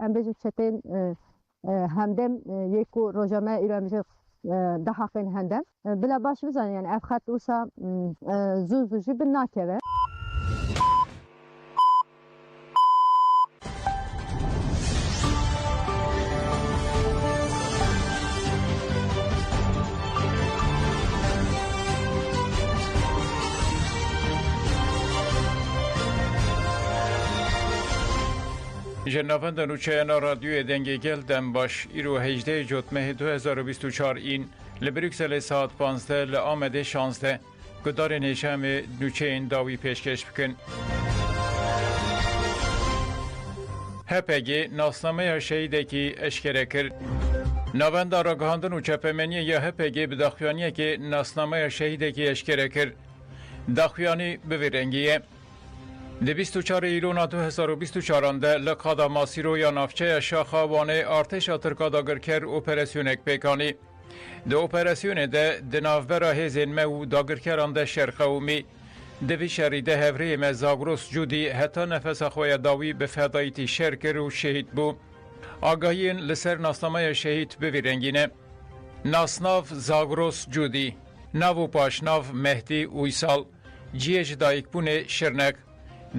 ام بجی چتین همدم یکو روزنامه ایران میشه ده حقین هندم بلا باش بزن یعنی اف خط اوسا زوزوجی به ناکه جنابند نوچه رادیو دنگی گل دم باش ایرو 18 جوتمه 2024 این لبریکسل ساعت 15 لآمده 16 گدار نیشم نوچه این داوی پیشکش بکن. هپگی ناسنامه شهیده کی اشکره کرد. نوند آراگاهاندن و چپمنی یا هپگی به داخویانی که ناسنامه شهیده کی اشکره کرد. داخویانی بویرنگیه. ده 24 ایلون 2024 ده لقادا ماسیرو یا نافچه شاخوانه ارتش ترکا داگرکر اپراسیونک پیکانی. ده اپراسیون ده نافبرا هزین مو داگرکران ده شرخومی ده وی شریده هفری مزاگروس جودی حتی نفس خوی داوی به فدایتی شرکر و شهید بو. آگاهین لسر ناسنامه شهید بویرنگینه. ناسناف زاگروس جودی ناو پاشناف مهدی اویسال جیج دایک بونه شرنک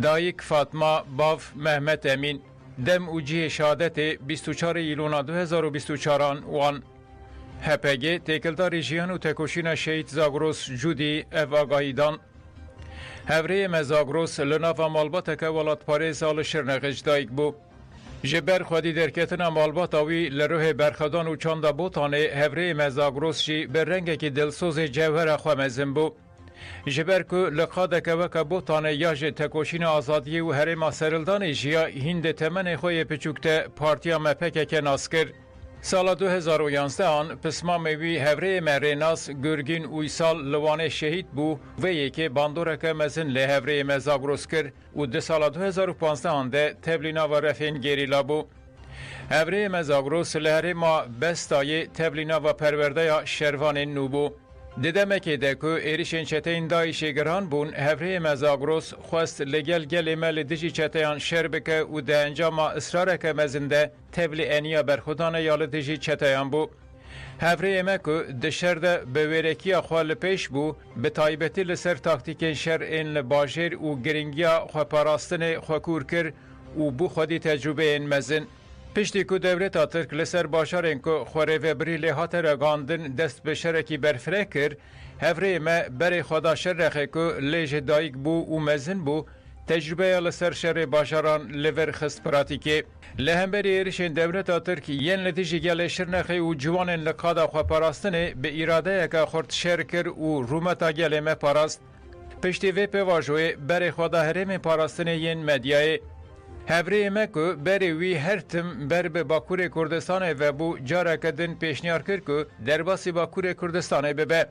دایک فاطمه باف محمد امین دم اوجی شهادت 24 ایلون 2024 وان هپگی تکلدار جیان و تکوشین شهید زاگروس جودی اف آگاهیدان هفره مزاگروس لناف مالبات که ولات پاره سال شرنقش دایک بو جبر خودی درکتن مالبات آوی لروه برخدان و چانده بوتانه هفره مزاگروس شی بر رنگ که دلسوز جوهر خوامزم بو جبر که لقاده که وکا بوتانه یاج تکوشین آزادی و هرما سرلدان جیا هند تمن خوی پچوکت پارتیا مپک که ناس کرد. سال 2011 آن پسمام وی هفره مریناس گرگین اویسال لوانه شهید بو و یکی باندوره که مزن لهفره مزاگروس کرد و ده سال 2015 آن ده تبلینا و رفین گریلا بو. هفره مزاگروس لهرما بستای تبلینا و پرورده شروان نوبو. دیدم که دکو ایریشن چتین دایشی گران بون هفره مزاگروس خواست لگل گل مل دیجی چتیان شربکه و ده انجام اصراره که مزنده تبلی انیا برخودان یال دیجی چتیان بو. هفره مکو دشرده به ویرکی خوال پیش بو به تایبتی لسر تاکتیک شر این لباجر و گرینگیا خو پاراستن خو کور کر و بو خودی تجربه این مزن. پشتی که دولت ترک لسر باشارن که خوره و بریل هاتر گاندن دست به شرکی برفره کر هفره ما بری خدا شرخه که لیج دایک بو و مزن بو تجربه لسر شر باشاران لور خست پراتیکه لهمبری ایرشن دولت ترک ین لدیجی گل شرنخه و جوان لقادا خوا پاراستنه به ایراده که خورد شر کر و رومتا گل ما پاراست پشتی وی پواجوه بری خدا هرم پاراستنه ین مدیای هفره مکو بری وی هر تم بر به باکور کردستان و بو جاره کدن پیشنیار کرد که در باسی باکور کردستان ببه.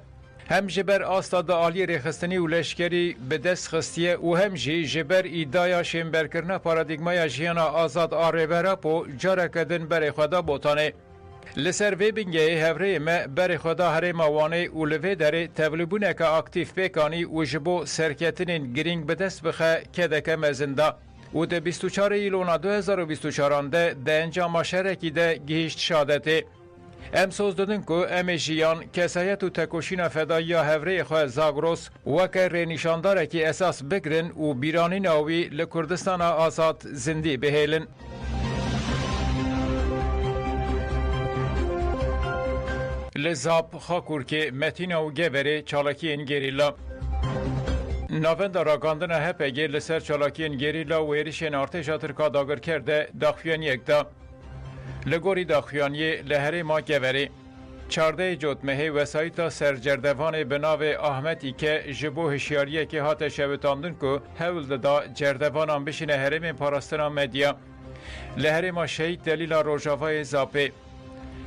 هم جبر آستاد آلی ریخستنی و لشکری به دست خستیه و هم جبر ایدایا شنبر کرنه پارادیگمای جیانا آزاد آره براپو جاره کدن بری خدا بوتانه. لسر وی بینگه هفره ما بری خدا هره موانه و لوی داره تولبونه که اکتیف بکانی و جبو سرکتنین گرینگ به دست بخه کدک مزنده. و ده 24 ایلون 2024 ده انجام شرکی ده گیشت شادته. ام سوز دادن که ام جیان کسایت و تکوشین فدایی هفره خواه زاگروس وکر نشانداره که اساس بگرن و بیرانی ناوی لکردستان آزاد زندی بهیلن. لزاب خاکور که متین و گوره چالکی این گریلا ناوند راگاندن هپگی لسر چالاکین گریلا و ایریشن ارتش ترکا داگر کرده داخویانی اکدا لگوری داخویانی لهره ما گوری 14 جوتمه وسایت سرجردوان بناو احمدی که جبو هشیاریه که هات شوتاندن که هول دا جردوانان بشینه هرم پاراستنا مدیا لهره ما شهید دلیل روژاوای زاپه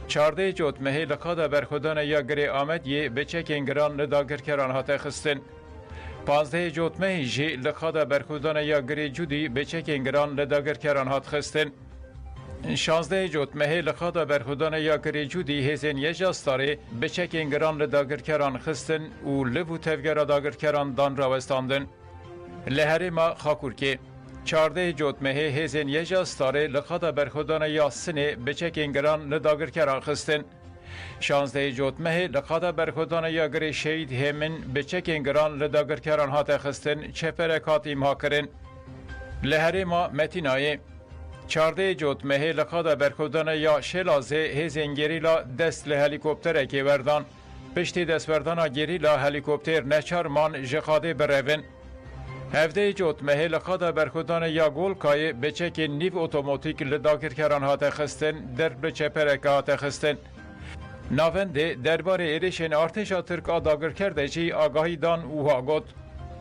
14 جوتمه لقادا برخودان یا گری آمدی به چکینگران لداگر کران هات خستن 15 جوتمه جی لقادا برخودان یا گری جودی به چکینگران لداگر کران هات خستن 16 جوتمه لقادا برخودان یا گری جودی هزین یجاستاره به چکینگران لداگر کران خستن و لبو تفگر داگر کران دان راوستاندن لهره ما خاکور که 14 جوتمه هزین یجا ستاره لقادا برخودان یا سنه بچکین گران لداگر کران خستن. 16 جوتمه لقادا برخودان یا گری شهید همین بچکین گران لداگر کران هات خستن چپرکات ایمها کرن. لهره ما متینای 14 جوتمه لقادا برخودان یا شلازه هزین گریلا دست لهلیکوپتر که وردان. پشتی دستوردانا گریلا هلیکوپتر نچارمان جخاده برون. 17 جوتمه لقادا برخودان یا گولکای بچک نیو اتوماتیک لداگر کران هات خستن در بچه پرک هات خستن. ناونده درباره ایرشن ارتشا ترک آداگر کرده چی آگاهی دان اوها گوت.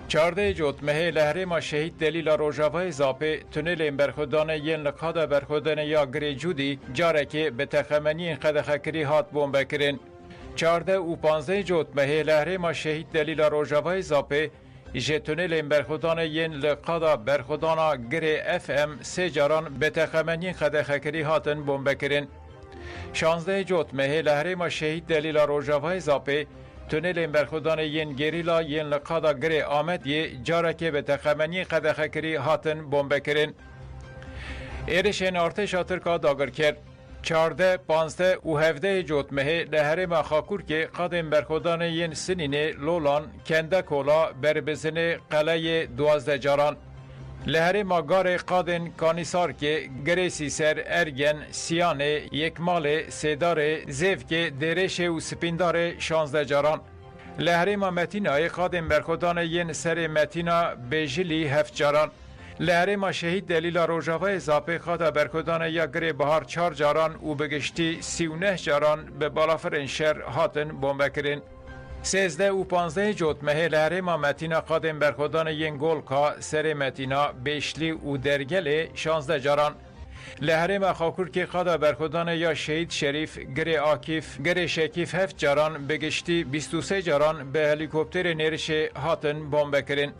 14 جوتمه لهره ما شهید دلیل روژاوای زاپه تونل برخودان ین لقادا برخودان یا گری جودی جاره که به تخمنی قدخکری هات بومبه کرن. 14 و 15 جوتمه لهره ما شهید دلیل روژاوای زاپه جتونل برخودان ین لقادا برخودانا گری اف ام سه جاران به تخمنی قدخکری هاتن بومبه کرن. 16 جوتمه لهره ما شهید دلیل روژاوای زاپه تونل برخودان ین گریلا ین لقادا گری آمد یه جاره که به تخمنی قدخکری هاتن بومبه کرن. ایرشن ارتشا ترکا داگر کرد. 14 15 و 17 جوتمه لهره ما خاکور که قادم برخودان ین سنینه لولان کنده کولا بربزن قلعه 12 جاران. لهره ما گار قادن کانیسار که گریسی سر ارگن سیانه یکمال سیدار زیف که درش و سپیندار 16 جاران. لهره ما متینای قادم برخودان ین سر متینا بجلی 7 جاران. لهره ما شهید دلیل روژاوای زاپه خواده برکودان یا گره بهار 4 جاران و بگشتی 39 جاران به بالافرین شهر هاتن بومبه کرن. 13 و 15 جوتمه لهره ما متینا قادم برخودان ین گولکا سر متینا بیشلی و درگل 16 جاران. لهره ما خاکور که خواده برخودان یا شهید شریف گره آکیف گره شکیف 7 جاران بگشتی 23 جاران به هلیکوپتر نیرش هاتن بومبه کرن.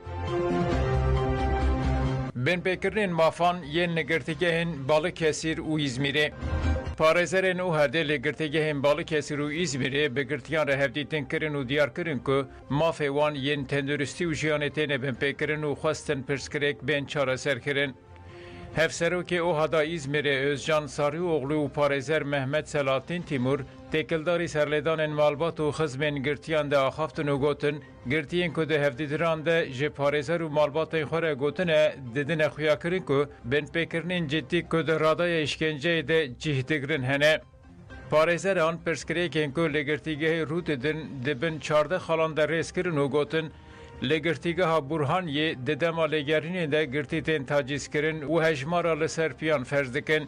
بن پیکرین مافان ین نگرتگهن باlıkesir و İzmir'e. Parezerên û herdê lêgirtîgehên Balıkesir û İzmir'ê bi girtiyan re hevdîtin kirin û diyar kirin ku mafê wan yên tenduristî û jiyanê têne binpêkirin û xwestin pirskirêk bên çareserkirin. Hevserokê OHADA İzmir'ê Özcan Sarıoğlu û parêzer Mehmet Selahattin Timur têkildarî serlêdanên malbat û xizmên girtiyan de axaftin û gotin girtiyên ku di hevdîtiran de ji parêzer û malbatên xwe re gotine didine xuyakirin ku binpêkirinên ciddî ku di radaya îşkenceyê de cih digirin hene. Parêzeran pirskirêkên ku li girtîgehê rû didin dibin 14 xalan de rêzkirin û gotin لگرتیگاه برهانیه ددما لگرینه ده گرتیتین تاجیز کرن و هجمارا لسر پیان فرض دکن.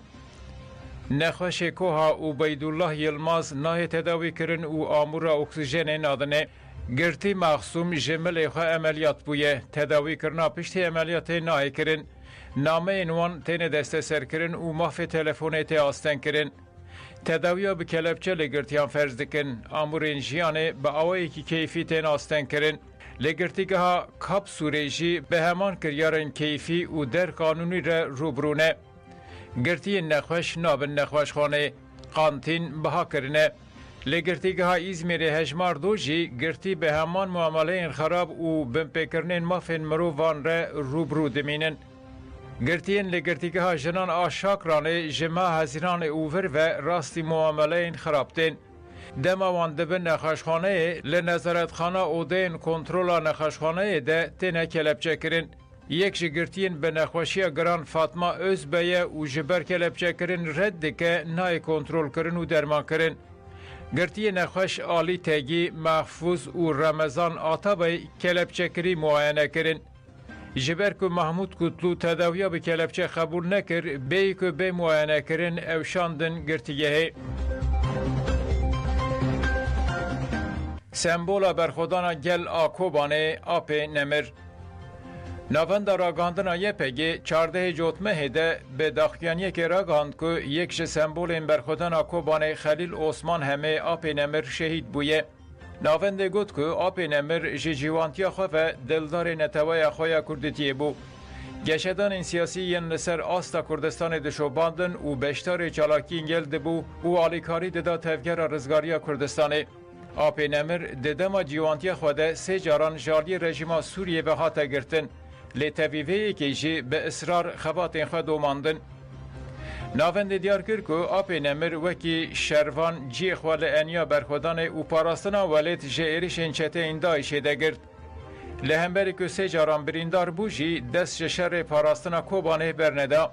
نخوش کوها و بیدالله یلماز ناه تداوی کرن و آمورا اکسیژن نادنه. گرتی مخصوم جمل خواه عملیات بویه. تداوی کرنا پشتی عملیات ناه کرن. نامه انوان تین دسته سر کرن و مافی تلفونه تی آستن کرن. تداویا به کلبچه لگرتیان فرض دکن. آمورین جیانه با آوایی که کیفی تین آستن کرن. لگرتیگاه کاب سوریجی به همان کریارن کیفی و در قانونی را روبرونه. گرتی نخوش نابن نخوش خانه قانتین بها کرنه. لگرتیگاه ایزمیر هجمار دوجی گرتی به همان معامله خراب و بمپکرنین مافین مرووان را روبرو دمینن. گرتین لگرتیگاه جنان آشاکرانه جمع هزیران اوور و راستی معامله خرابتین. دماوان دبن نخاشخانه لنظارتخانه او دین کنترولا نخاشخانه ده تینه کلبچه کرن. یک جگرتین به نخوشی گران فاطمه özbeye و جبر کلبچه کرن رد که نای کنترول کرن و درمان کرن. گرتی نخوش آلی تگی محفوظ و رمضان آتابای کلبچه کری معاینه کرن. جبر که محمود کتلو تداویا به کلبچه قبول نکر بی که به معاینه کرن اوشاندن گرتیگه. سمبولا برخودانا گل آکوبانه آپ نمر. نوند راگاندنا یپگی 14 جوتمه ده به داخیانی که راگاند که یک سمبول برخودان آکوبانه خلیل عثمان همه آپ نمر شهید بویه. نوند گفت که آپ نمر جیوانتیا خواه دلدار نتوای خواه کردتیه بو. گشتان سیاسی ین لسر آستا کردستان دشوباندن و بشتار چالاکی انگل دبو و آلیکاری ددا تفگر رزگاری کردستانه. آپ نمر ددما جیوانتی خوده سه جاران جالی رژیما سوریه به هاته گرتن. لی تاویوی که جی به اصرار خباتین خود دوماندن. ناوند دیار کرد که آپ نمر وکی شروان جی خوال انیا برخودان او پاراستنا ولید جه ایریشن چته اندایشه دگرد. لهمبری که سه جاران بریندار بوجی دست شر پاراستنا کوبانه برنده.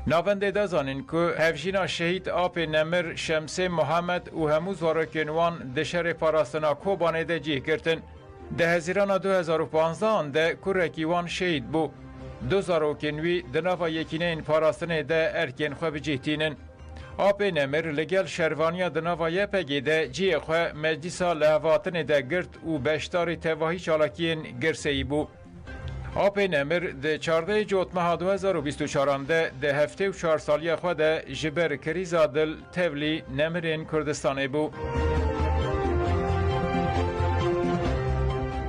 ناوند دازانین که هفجینا شهید آپ نمر شمس محمد و هموز وارکنوان دشر پاراستنا کوبانه ده جیه کرتن. ده هزیران 2015 ده کرکیوان شهید بو. 2021 دناوا یکینه این پاراستنه ده ارکین خواه بجیتینن. آپ نمر لگل شروانیا دناوا یپگی ده جیه خواه مجلسا لحواتن ده گرد و بشتاری تواهی چالاکین گرسی بو. آپ نمر ده 14 جوتمه 2024 ده هفته و 4 سالی خواه ده جبر کریزا دل تولی نمرین کردستانه بو.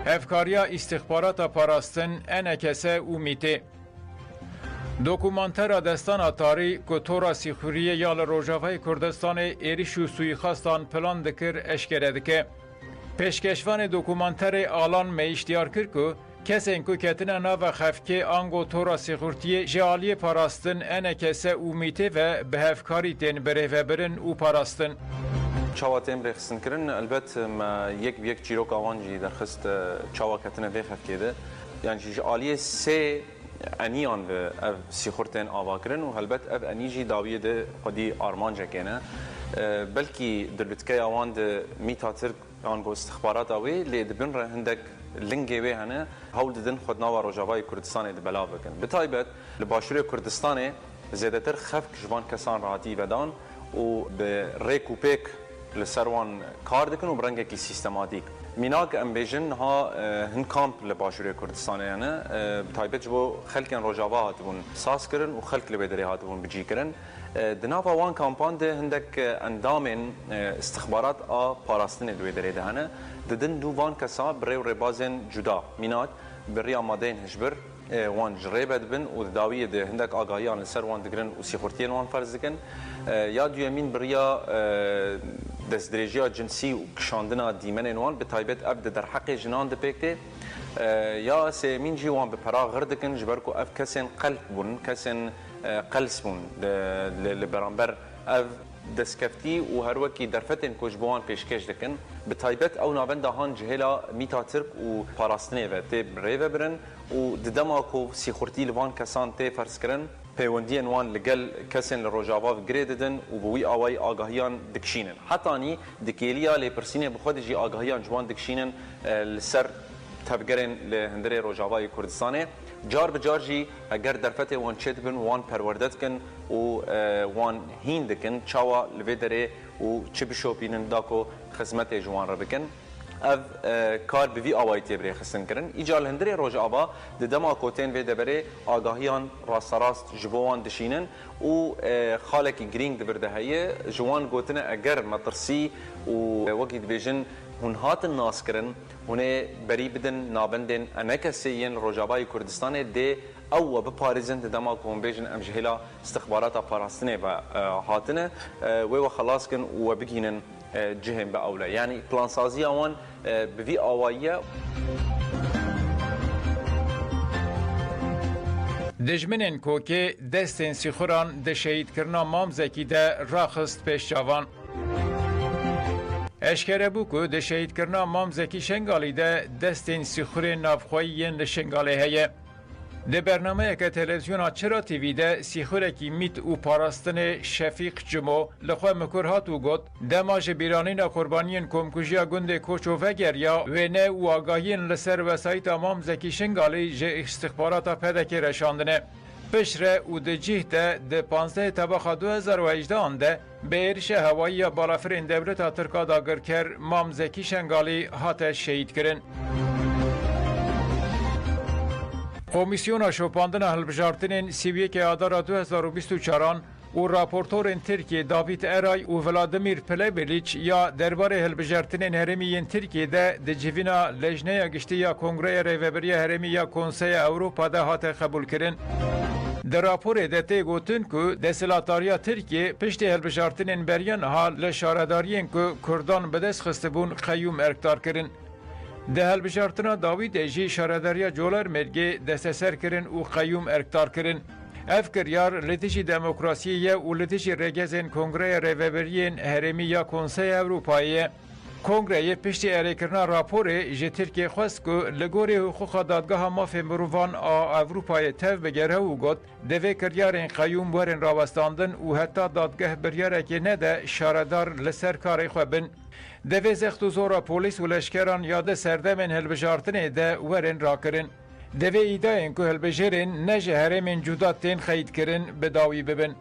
افکاریا استخبارات پاراستن انکسه و میته. دوکومانتر دستان تاری که تورا سیخوریه یال روژاوای کردستان ایریش و سویخواستان پلان دکر اشکره دکه. پیشکشوان دوکومانتر آلان می اشتیار کرد که کسین که کتنه ناو خفکه آنگو تورا سیخورتیه جالی پاراستن انکسه و میته و به افکاری تین بره و برن و پاراستن. چاواتیم رخصن کردن البته ما یک چیروک آوانجی در خست چاواکتنه بخف کده یعنی جالی سه انیان و سیخورتن آوا کردن و البته اف انیجی داویه ده خودی آرمانجا کنه بلکی دلتکه آوان ده میتاتر آنگو استخبارات آوی لیدبن را هندک لنگی به هنه هول ددن خود نوا روجاوای کردستان ده بلا بکن بتایبت لباشوری کردستان زیادتر خفک جوان کسان راحتی ودان و به ریک و پیک لسروان کار دکن و برنگه کی سیستماتیک میناک ام بیژن ها هن کامپ لباشوری کردستان یعنی تایبت جو خلکن روجاوا هاتبون ساس کرن و خلک لبدری هاتبون بجی کرن دناوا وان کامپان ده هندک اندامن استخبارات آ پاراستن لبدری ده هنه ددن دو وان کسا بری و ربازن جدا میناک بری آمادین هجبر وان جریبت بن و داویه ده هندک آگاهیان لسر وان دگرن و سیخورتین وان فرض دکن یا دویمین بریا دستدرجه جنسی و کشاندنا دیمن وان به تایبت ابد در حق جنان ده بکته یا سیمین جی وان به پرا غردکن جبرکو اف کسن قلب بون کسن قلس بون لبرانبر اف دسکفتی و هر وکی درفتن کوجبوان پیشکش دکن به تایبت او نابند هان جهلا میتا ترک و پاراستنه و تی بریو برن و ددما کو سیخورتی لوان کسان تی فرض کرن پیوندی وان لگل کسن لروجاوا گریددن و بوی آوای آگاهیان دکشینن حتی نی دکیلیا لپرسینه بخود جی آگاهیان جوان دکشینن لسر تبگرن لهندره روجاوای کردستانه جار بجار جی اگر درفت وان چت بن وان پروردت کن و وان هین دکن چاوا لویدره و چه بشوپینن داکو خدمت جوان را بکن اف کار به وی آوایتی بری خستن کرن ایجال هندری روز آبا دما کوتین و دبره آگاهیان راست جوان دشینن و خالق گرینگ دبرده هی جوان گوتنه اگر مترسی و وقت بیجن هون هات الناس کرن هونه بری بدن نابندن انکسیین روجابای کردستان ده او بپاريزن دما كون بيجن ام جهلا استخبارات پاراستنه و هاتنه و خلاص كن و بگینن جهم به اوله یعنی پلان سازی آن به وی آوایه دجمنن کوکه دستن سیخوران ده شهید کرنا مامزکی ده راخست پیش جوان اشکره بو که ده شهید کرنا مامزکی شنگالی ده دستن سیخور نافخویین لشنگالی هیه ده برنامه که تلویزیون چرا تیوی ده سیخورکی میت و پاراستن شفیق جمو لخواه مکرهات و گد دماج بیرانین قربانین کمکوژیا گنده کوچو وگریا و نه و آگاهین لسر وسایت امام زکی شنگالی جه استخبارات پدکی رشاندنه پشره و ده جیه ده 15 تباخ 2018 ده به ایرش هوایی بالافرین دولت ترکا داگر کر مام زکی شنگالی هات شهید کرن کمیسیون شوپاندن هلبجارتنین سیویک آدار 2024 و راپورتورن ترکیه داوید ارای و ولادیمیر پلبلیچ یا درباره هلبجارتنین هرمیین ترکیه ده جوینا لجنه گشتی یا کنگره ریوبری هرمی یا کنسای اوروپا ده هات قبول کرن. در راپور دته گوتن که دسلاتاریا ترکیه پشت هلبجارتنین بریان ها لشارداریین که کردان به دست خستبون قیوم ارکتار کرن. ده هلبجارتنا داوید ایجی شارداریا جولر مرگی دست سر کرن و قیوم ارکتار کرن. اف کریار لتیجی دموکراسیه و لتیجی رگزین کنگره ریوبریین هرمی یا کنسای اروپاییه. کنگره پشتی ارکرنا راپوره جه ترکیه خواست که لگوری حقوق دادگاه مافی مروان اروپای تف بگره و گد دوی کریارین قیوم ورن راوستاندن و حتی دادگاه بریاره که نده شاردار لسر کاری خوابن. دوی زخت و زورا پولیس و لشکران یاد سردمن هلبجارتنه ده ورن را کرن. دوی ایداین که هلبجرین نجه هرمین جداتین خید کرن بداوی ببن.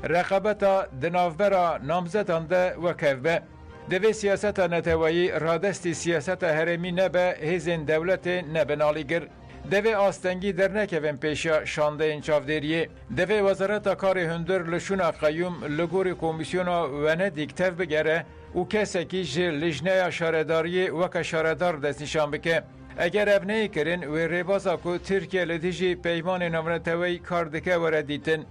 رقابتا دنافبرا نامزدان ده وکف به. دوی سیاست نتوایی رادستی سیاست هرمی نبه هزین دولت نبنالیگر. دوی آستنگی در نکوین پیشا شانده انچافدریه. دوی وزارت کار هندر لشون قیوم لگور کمیسیونا وندیک تف بگره و کسی که جه لجنه شارداری وکا شاردار دست نشان بکه. اگر ابنهی کرن و ریبازا که ترکیه لدیجی پیمان نمونتوی کاردکه وردیتن.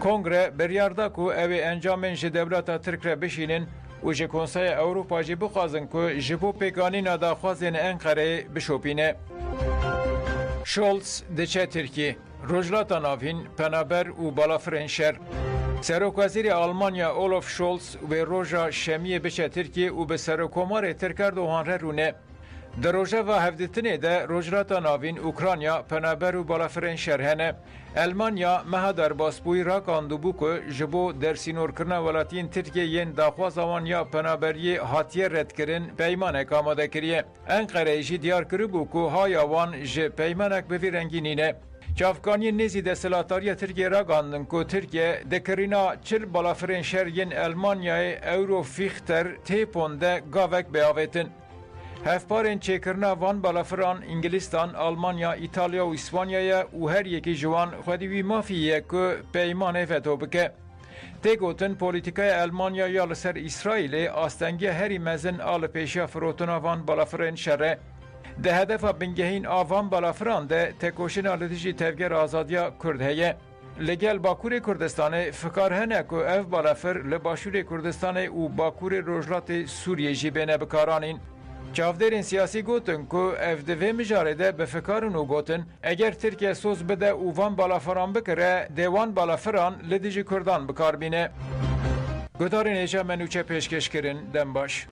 کنگره بریارده که اوی انجامن جه دولت ترک را بشینن و جه کنسای اوروپا جه بخوازن که جبو پیگانی ناداخوازن انقره بشوپینه. شولز دچه ترکیه روجلاتا ناوین پنابر و بالافرین شر. سروک وزیر آلمانیا اولف شولز و روژا شمیه بچه ترکیه و به سروکومار ترکرد و هانره رونه. در روژه و هفدتنه ده روجلاتا ناوین اوکرانیا پنابر و بالافرین شرهنه. المانیا مها در باسپوی را کاندو بو که جبو در سینور کرنا ولاتین ترکیه ین داخواز آوان یا پنابری حاتیه رد کرن پیمانک آماده کریه. انقره ایشی دیار کرو بو که های آوان جه پیمانک بوی رنگینینه. چافکانی نزی ده سلاتاری ترکیه را گاندن که ترکیه دکرینا چل بالافرین شر ین المانیای اورو فیختر تیپونده گاوک بیاویتن. هفپارین چیکرنا وان بالافران انگلیستان، آلمانیا، ایتالیا و اسپانیا و هر یکی جوان خودی مافیه که پیمان فتو بکه. تگوتن پولیتیکای آلمانیا یا لسر اسرائیل آستنگی هری مزن آل پیشا فروتنا وان بالافرین شره. ده هدف بنگهین آوان بالافران ده تکوشن آلتیجی تفگر آزادیا کرد هیه. لگل باکور کردستان فکر هنه که اف بالافر لباشور کردستان و باکور روجلات سوریه جی بینه بکارانین. چافدرین سیاسی گوتن که اف دوی مجارده به فکرون و گوتن اگر ترکیه سوز بده و وان بالافران بکره دیوان بالافران لدیجی کردان بکار بینه. گدارین ایجا منوچه پیشکش کرن دم باش.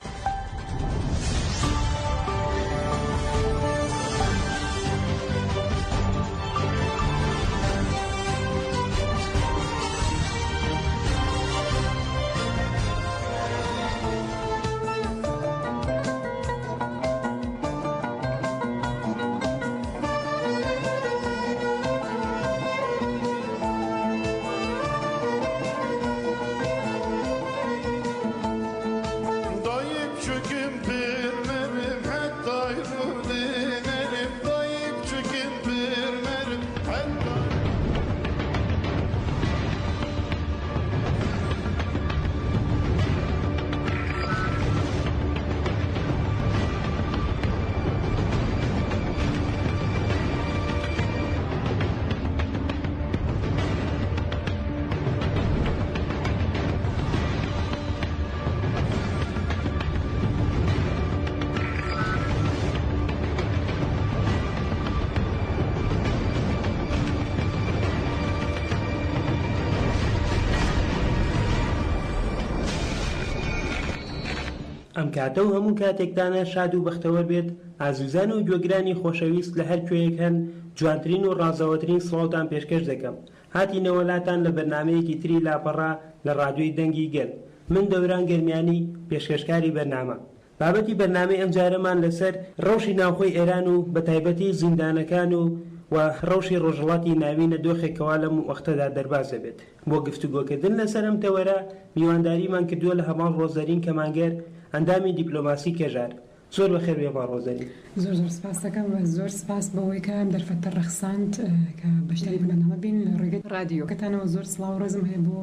ئەم کاتە و هەموو کاتێکدانە شاد و بەختەوەر بێت ئازوزان و گوێگرانی خۆشەویست لە هەر کوێیەک هەن جوانترین و ڕازاوەترین سڵاوتان پێشکەش دەکەم هاتینەوە لاتان لە بەرنامەیەکی تری لاپەڕا لە ڕادیۆی دەنگی گەل من دەوران گەرمیانی پێشکەشکاری بەرنامە بابەتی بەرنامەی ئەم جارەمان لەسەر ڕەوشی ناوخۆی ئێران و بەتایبەتی زیندانەکان و ڕەوشی ڕۆژهەڵاتی ناوینە دۆخێکەوە لەم وەختەدا دەرباز دەبێت بۆ گفتوگۆکردن لەسەر ئەم تەوەرە میوانداریمان کردووە لە هەماڵ ڕۆزەرین کەمانگەر ئەندامی دیپلۆماسی کێژار زۆر بەخێر بێ ڕۆزەرین زۆر سپاس دەکەم و زۆر سپاس بەوەی کە ئەم دەرفەتە ڕەخساند کە بەشداری بەنامە بین لە ڕێگەی ڕادیۆ کەتانەوە زۆر سڵاو و ڕێزم هەیە بۆ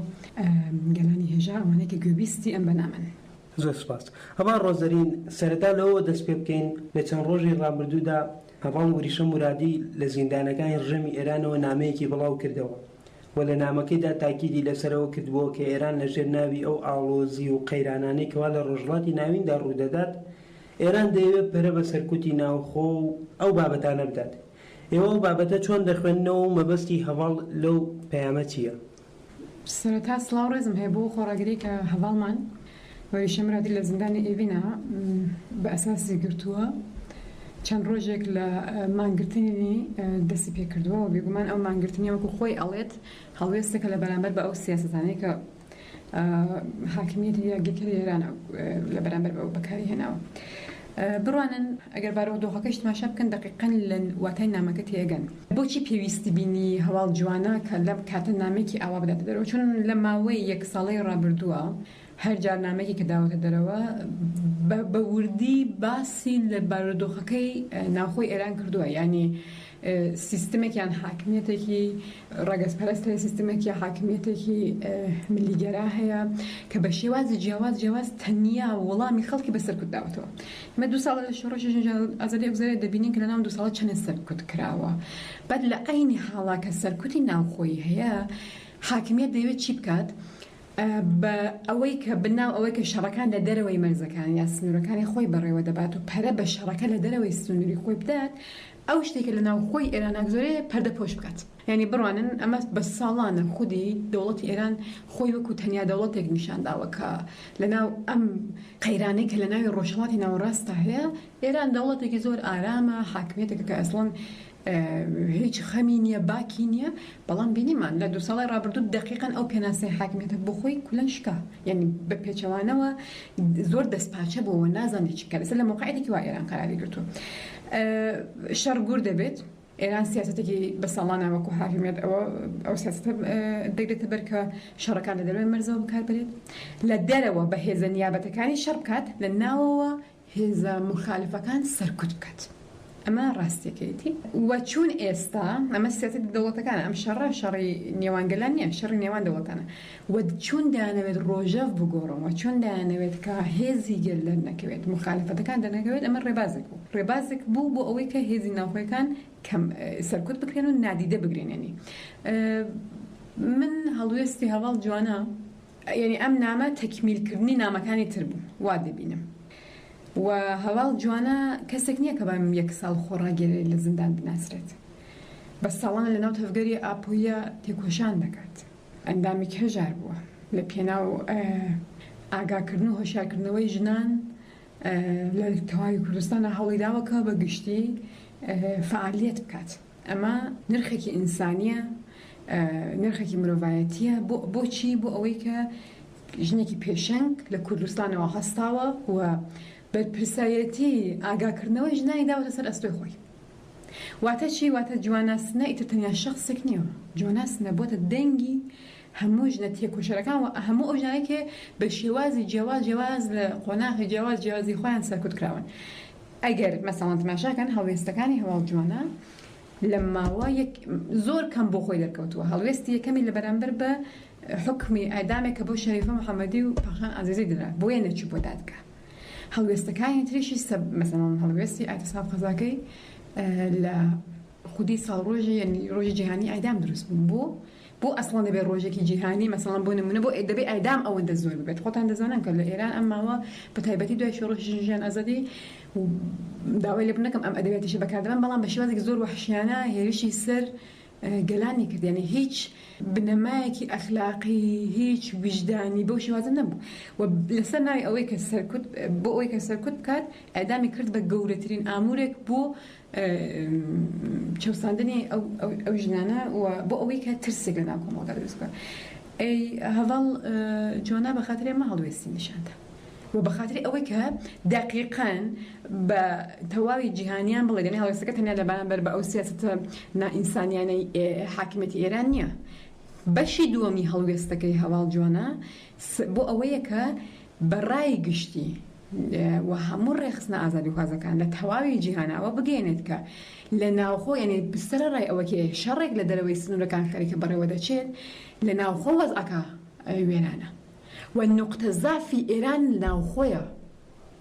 گەلانی هێژا ئەوانەی گوێبیستی ئەم بەنامەن زۆر سپاس هەمان ڕۆزەرین سەرەتا لەوە دەست پێ بکەین لە چەند ڕۆژی ڕابردوودا هەواڵ وریشە مرادی لە زیندانەکانی ڕژەمی ئێرانەوە نامەیەکی بڵاو کردەوە و لە نامەکەیدا تاکیدی لەسەرەوە کردبووە کە ئێران لەژێر ناوی ئەو ئاڵۆزی و قەیرانانەی کەوا لە ڕۆژهەڵاتی ناویندا ڕوودەدات ئێران دەیەوێت پەرە بە سەرکوتی ناوخۆ و ئەو بابەتانە بدات. ئێوە ئەو بابەتە چۆن دەخوێننەوە و مەبەستی هەواڵ لەو پەیامە چییە؟ سەرەتا سڵاو ڕێزم هەیە بۆ خۆڕاگری کە هەواڵمان وەری شەمرادی لە زیندانی ئێڤینا بە ئەساسی گرتووە چەند ڕۆژێک لە مانگرتنی دەستی پێ کردووە و بێگومان ئەو مانگرتنی وەکو خۆی ئەڵێت هەڵوێستێکە لە بەرامبەر بە ئەو سیاسەتانەی کە حاکمیەتی یاگیکردی ئێرانە لە بەرامبەر بە ئەو بەکاری هێناوە. بڕوانن ئەگەر بارەوە دۆخەکەش تماشا بکەن دقیقەن لە واتای نامەکە تێگەن بۆچی پێویستی بینی هەواڵ جوانە کە لەم کاتە نامێکی ئاوا بداتە دەرەوە چون لە ماوەی یەک ساڵەی ڕابردووە هەر جار نامێکی کە داوەتە دەرەوە بە وردی باسی لە بارودۆخەکەی ناوخۆی ئێران کردووە یعنی سیستمێکیان حاکمیەتێکی ڕەگەزپەرست هەیە سیستمێکی حاکمیەتێکی ملیگەرا هەیە کە بە شێوازی جیاواز تەنیا وەڵامی خەڵکی بەسەرکوت داوەتەوە. مە دو ساڵ لە شۆڕشی ئازادی ئەگزارێت دەبینین کە لە ناو دو ساڵە چەند سەرکوت کراوە. بعد لە عینی حاڵا کە سەرکوتی ناوخۆی هەیە حاکمیەت دەیەوێت چی بکات؟ بە ئەوەی کە بناو ئەوەی کە شەڕەکان لە دەرەوەی مەرزەکان یا سنوورەکانی خۆی بەڕێوە دەبات و پەرە بە شەڕەکە لە دەرەوەی سنووری خۆی بدات ئەو شتێکە لە ناو خۆی ئێران ئەگزۆرەیە پەردە پۆش بکات. یعنی بڕوانن ئەمە بە ساڵانە خودی دەوڵەتی ئێران خۆی وەکو تەنیا دەوڵەتێک نیشانداوە کە لەناو ئەم قەیرانەی کە لە ناوی ڕۆژهەڵاتی ناوەڕاستە هەیە ئێران دەوڵەتێکی زۆر ئارامە حاکمیەتێکە کە ئەسڵەن هیچ خەمی نییە باکی نییە بەڵام بینیمان لە دو ساڵی ڕابردوو دقیقاً ئەو پێناسەی حاکمیەتە بۆ خۆی کولەنشکە یعنی بە پێچەوانەوە زۆر دەستپاچە بۆەوە نازانێت چی کار لەسەر لە موقعیتێکی وا ئێران قەراری گرتووە شەڕ گوور دەبێت ئێران سیاسەتێکی بە ساڵانە وەکو حاکمیەت ئەو سیاستە دەگرێتە بەر کە شەڕەکان لە دەروێ مەرزەوە بکاربرێت لە دەرەوە بە هێزە نیابەتەکانی شەڕ بکات لە ناوەوە هێزە مخالفەکان سەرکوت بکات. ئەمە ڕاستیەکەیەتی وە چون ئێستا ئەمە سیاست دەوڵەتەکانە ئەم شەڕی نێوانگەلان نییە شەڕی نێوان دەوڵەتانە وە چون دەیانەوێت ڕۆژەف بگۆڕەوە چون دەیانەوێت کە هێزی گەل دەرنەکەوێت مخالفەتەکان دەرنەکەوێت ئەمە ڕێبازێک بوو بۆ ئەوەی کە هێزی ناوخۆیەکان کەم سەرکوت بکرێن و نادیدە بگرێنێنی. من هەڵوێستی هەواڵ جوانە یعنی ئەم نامە تەکمیلکردنی نامەکانی تر بوو وا دەبینم و هەواڵ جوانە کەسێک نییە کە بەم یەک ساڵ خۆڕاگەرێ لە زیندان بناسرێت بە ساڵانە لە ناو تەفگەری ئاپۆیە تێکۆشان دەکات ئەندامی هەژار بووە لە پێناو ئاگاکردن و هۆشیارکردنەوەی ژنان لە تەواوی کوردستانە هەوڵی داوەکە بە گشتی فعالیت بکات. ئەمە نرخێکی ئینسانیە نرخێکی مرۆڤایەتیە بۆچی بۆ ئەوەی کە ژنێکی پێشەنگ لە کوردستانەوە هەستاوە و بەرپرسایەتی ئاگاکردنەوەی ژنانی داوەتە سەر ئەستۆی خۆی. واتە چی؟ واتە جواناسنە ئیتر تەنیا شەخصێک نییە جواناسنە بۆتە دەنگی هەموو ژنە تێکۆشەرەکان و هەموو ئەو ژنانێکێ بە شێوازی جیاواز لە قۆناغی جیاوازی خۆیان سەرکوت کراون. ئەگەر مەسەڵەن تماشاکەن هەڵوێستەکانی هەواڵ جوانە لە ماوە زۆر کەم بۆ خۆی دەرکەوتووە هەڵوێستی یەکەمی لە بەرامبەر بە حکمی ئەدامێک کە بۆ شەریفە محەممەدی و پاشان ئازیزی دەرا بۆیە نەچوو بۆ دادگا. هەڵوێستەکانی تریشی مەسەڵەن هەڵوێستی ئایتەساب قەزاکەی لە خودی ساڵ ڕۆژی جیهانی ئایدام دروست بوو بۆ ئەسڵان دەبێت ڕۆژێکی جیهانی مەسەڵەن بۆ نمونە بۆ دەبێت ئایدام ئەوەندە زۆر ببێت خۆتان دەزانن کە لە ئێران ئەم ماوە بە تایبەتی دوای شۆڕشی ژیان ئازادی داوای لێ بنەکەم ئەم ئەدەبیاتیشە بەکاردەبەن بەڵام بە شێوازێکی زۆر وحشیانە هێرشی سەر گەلانی کرد یعنی هیچ بنەمایەکی ئەخلاقی هیچ وجدانی بەو شێوازە نەبوو و لەسەر ناوی ئەوەی کە سەرکوت بۆ ئەوەی کە سەرکوت بکات ئەدامی کرد بە گەورەترین ئامورێک بۆ چەوساندنی ئەو ژنانە و بۆ ئەوەی کە ترسێک لە ناو کۆمەڵگا دروست بکات. ئەی هەواڵ جوانە بە خاتری ئەمە هەڵوێستی نیشاندا و بە خاتری ئەوەی کە دقیقاً بە تەواوی جیهانیان بڵێ دەنێ هەڵوێستەکە تەنیا لە بەرامبەر بە ئەو سیاسەتە نائینسانیانەی حاکمیەتی ئێران نییە. بەشی دووەمی هەڵوێستەکەی هەواڵ جوانە بۆ ئەوەیە کە بەڕای گشتی و هەموو ڕێخستنە ئازادی خوازەکان لە تەواوی جیهانەوە بگەێنێت کە لە ناوخۆ یعنی بسترە ڕای ئەوەکێ شەڕێک لە دەرەوەی سنوورەکان خەریکە بەڕێوە دەچێت لە ناوخۆ وەزعەکە وێرانە و نقطە زافی ئێران ناوخۆیە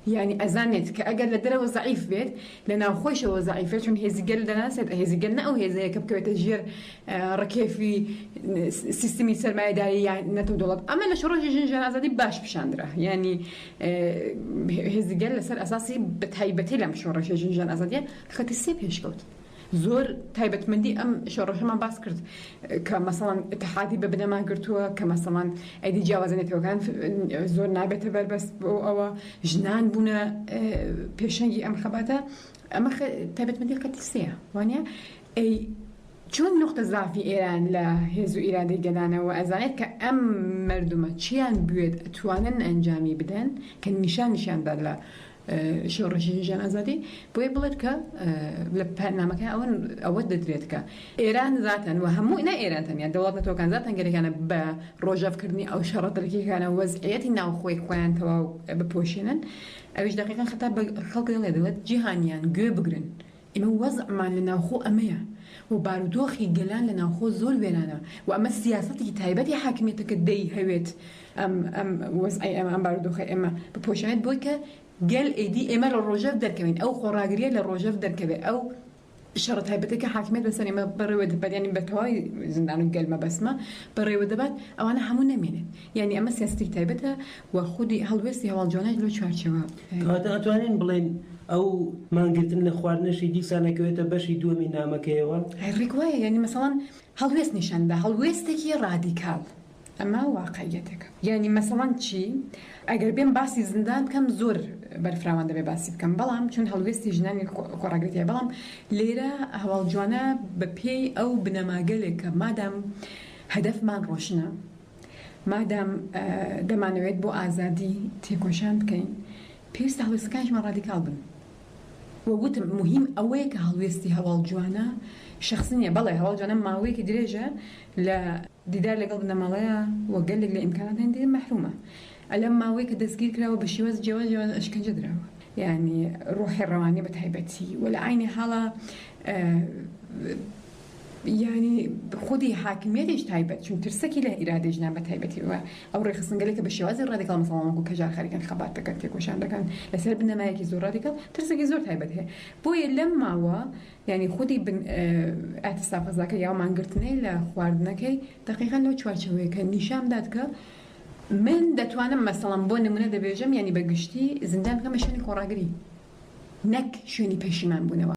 يعني ئەزانێت کە ئەگەر لە دەرەوە زعیف بێت لە ناوخۆشەوە زعیفێت چون هێزیگەل دەناسێت هێزیگەل نە ئەو هێزەیەکە بکەوێتە ژێر ڕکێفی سیستمی سەرمایەداری یان نەتەوە دەوڵەت ئەمە لە شۆڕەشی ژنجان ئازادی باش پیشاندرا ینی هێزیگەل لەسەر ئەساسی بە تایبەتی لەم شۆڕەشی ژنجان ئازادیە خەتی سێ پێشکەوت زۆر تایبەتمەندی ئەم شۆڕەشەمان باس کرد کە مەسەڵەن اتحادی بە بنەمان گرتووە کە مەسەڵەن ئەیدی جیاوازە زۆر نابێتە بەربەست بۆ ئەوە ژنان بوونە پێشەنگی ئەم خەباتە ئەمە تایبەتمەندی خەتی سێە وانە ئەی چۆن نقطە زافی ئێران لە هێز و ئیرادەی گەلانەوە ئەزانێت کە ئەم مردمە چیان بوێت ئەتوانن ئەنجامی بدەن کە نیشاندا لە شۆڕەشی ژنجان ئازادی بۆیە بڵێت کە لە پەرنامەکە ئەوە دەدرێت کە ئێران زاتەن و هەموو نە ئێران تەنیا دەوڵەت نەتەوەکان زاتەن گەلەکانە بە ڕۆژەفکردنی ئەو شەڕەتەرکیەکانە وەزعیەتی ناوخۆی خۆیان تەواو بپۆشێنن ئەویش دقیقاً خەتا بە خەڵک دەڵێت جیهانیان گوێ بگرن ئێمە وەزعمان لە ناوخۆ ئەمەیە و بارودۆخی گەلان لە ناوخۆ زۆر وێرانە و ئەمە سیاسەتی تایبەتی حاکمیەتەکە دەی هەوێت ئەم وەزعی ئەم بارودۆخی ئێمە بپۆشێنێت بۆی کە گەل ئیدی ئێمە لە ڕۆژەف دەرکەوین ئەو خۆڕاگریە لە ڕۆژەف دەرکەوێت ئەو شەڕە تایبەتەکە حاکمیت بەسەر ئێمە بەڕێوە دەبات ینی بەتەواوی زیندان و گەلمە بەسمە بەڕێوە دەبات ئەوانە هەموو نەمێنێت یعنی ئەمە سیاستی تایبەتە و خودی هەڵوێستی هەواڵجوانەی لەو چوارچەوە ئەتوانین بڵێن ئەو مانگرتن لە خواردنەشی دیسانەکەوێتە بەشی دووەمی نامەکەیەوە ڕێک وایە یعنی مەسەڵەن هەڵوێست نیشاندا هەڵوێستێکی ڕادیکال ئەمە واقعیەتێکە یعنی مەسەڵەن چی ئەگەر بێن باسی زیندان بکەم زۆر بەرفراوان دەبێ باسی بکەم بەڵام چون هەڵوێستی ژنانی خۆڕاگرێتیە بەڵام لێرە هەواڵجوانە بە پێی ئەو بنەماگەلێکە مادام هەدەفمان ڕۆشنە مادام دەمانەوێت بۆ ئازادی تێکۆشان بکەین پێویستە هەڵوێستەکانیشمان ڕادیکال بن وەگوتم مهم ئەوەیە کە هەڵوێستی هەواڵجوانە شخصنیە بەڵێ هەواڵجوانە ماوەیەکی درێژە لە دیدار لەگەڵ بنەماڵەیە و گەلێک لە ئیمکانات هەندێک مەحرومە ئەلەم ماوەیە کە دەستگیر کراوە بە شێوەز جیاواز ئەشکەنجە درراوە یعنی ڕۆحی ڕەوانی بە تایبەتی و لە عینی حاڵە یعنی خودی حاکمیەتیش تایبەت چون ترسێکی لە ئیرادەی ژنان بە تایبەتی وە ئەو ڕێخستنگەلێکە بە شێوازی ڕادیکال مەسەڵەن وەکو کەژار خەریکن خەبات دەکەن تێکۆشان دەکەن لەسەر بنەمایەکی زۆر ڕادیکال ترسێکی زۆر تایبەت هەیە بۆیە لەم ماوە یعنی خودی ئاتستا فەزاکە یا مانگرتنەی لە خواردنەکەی دقیقاً لەو چوارچەوەیە کە نیشان داد کە من دەتوانم مەسەڵەن بۆ نمونە دەبێژم ینی بە گشتی زیندان بکەمە شوێنی خۆڕاگری نەک شوێنی پەشیمان بوونەوە